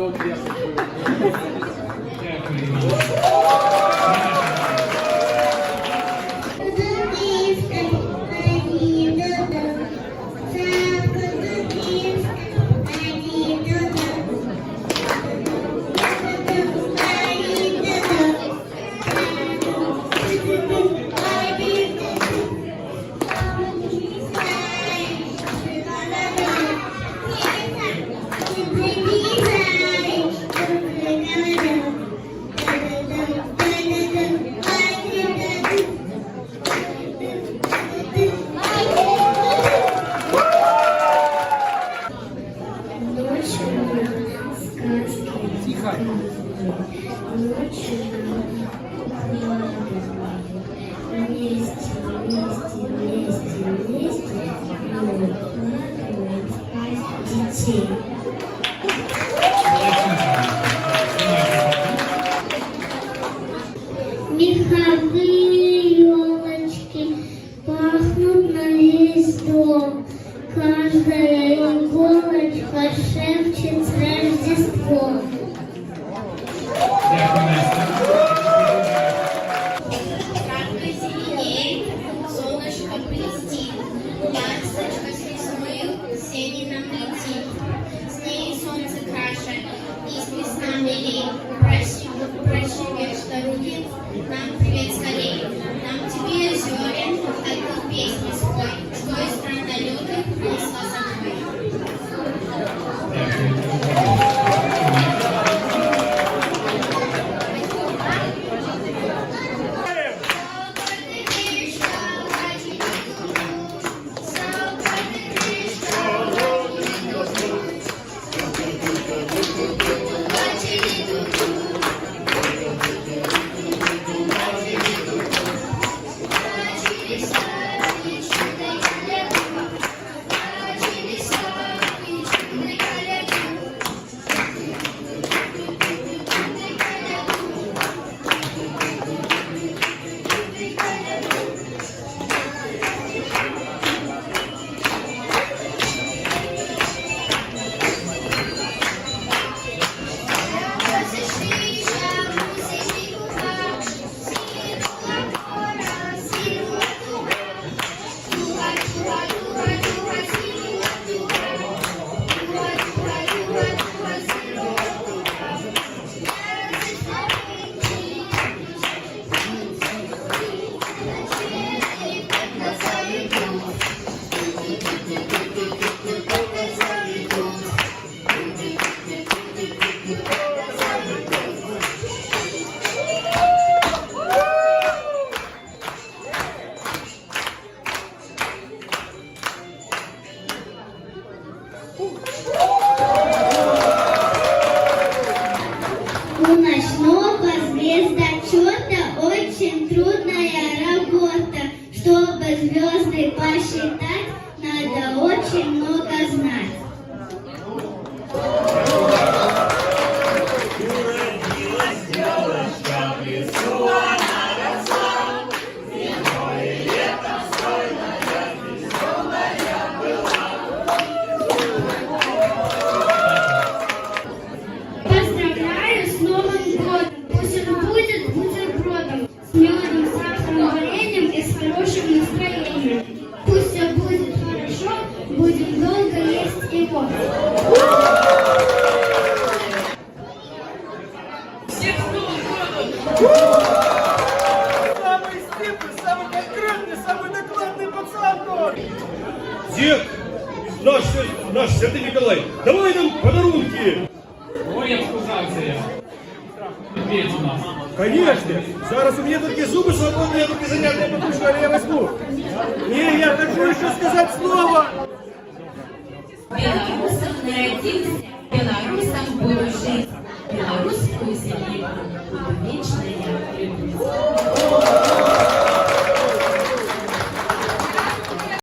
Дякую. Меховые елочки пахнут на весь дом. Каждая иголочка шепчет с Рождеством. Травка зеленеет, солнышко блестит, ласточка с весной сени нам летит. С ней солнце краше, и весна милей. Прощай, что руки, нам привет скорей. Нам тебе зерен, одну песню спой, что из страннолюдных принесла со мной. У ночного звездочета очень трудная работа. Чтобы звезды посчитать, надо очень много знать. Уродилась девочка в лесу, она росла, зимой и летом стройная, веселая была. Поздравляю с Новым годом! Пусть он будет бутербродом, с медом, сахаром, вареньем и с хорошим настроением. Пусть все будет хорошо, будем долго есть его. Всех с Новым годом! Самый стильный, самый конкретный, самый докладный пацан! Дед, наш Святий Миколай, давай нам подарунки! Ой, як скучався я. Медведь у нас. Конечно! Зараз у меня только зубы свободные, я только занятия подушку, але я возьму. Не, я хочу еще сказать слово! Белорусом народился, белорусом буду жить, белорусскую землю буду вечно